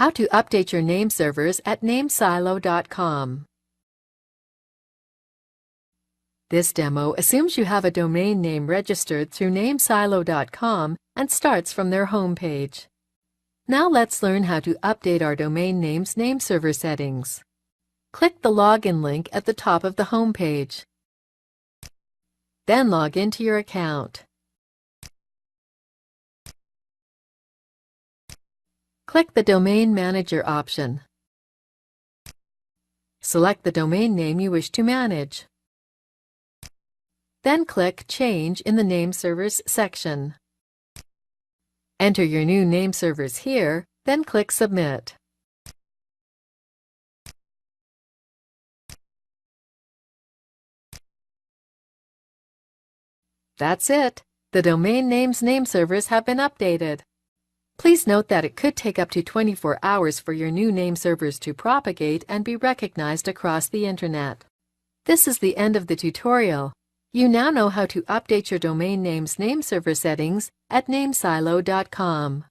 How to update your name servers at namesilo.com. This demo assumes you have a domain name registered through nameservers.com and starts from their homepage. Now let's learn how to update our domain name's nameserver settings. Click the login link at the top of the homepage. Then log into your account. Click the Domain Manager option. Select the domain name you wish to manage. Then click Change in the Name Servers section. Enter your new name servers here, then click Submit. That's it. The domain name's name servers have been updated. Please note that it could take up to 24 hours for your new name servers to propagate and be recognized across the Internet. This is the end of the tutorial. You now know how to update your domain name's name server settings at namesilo.com.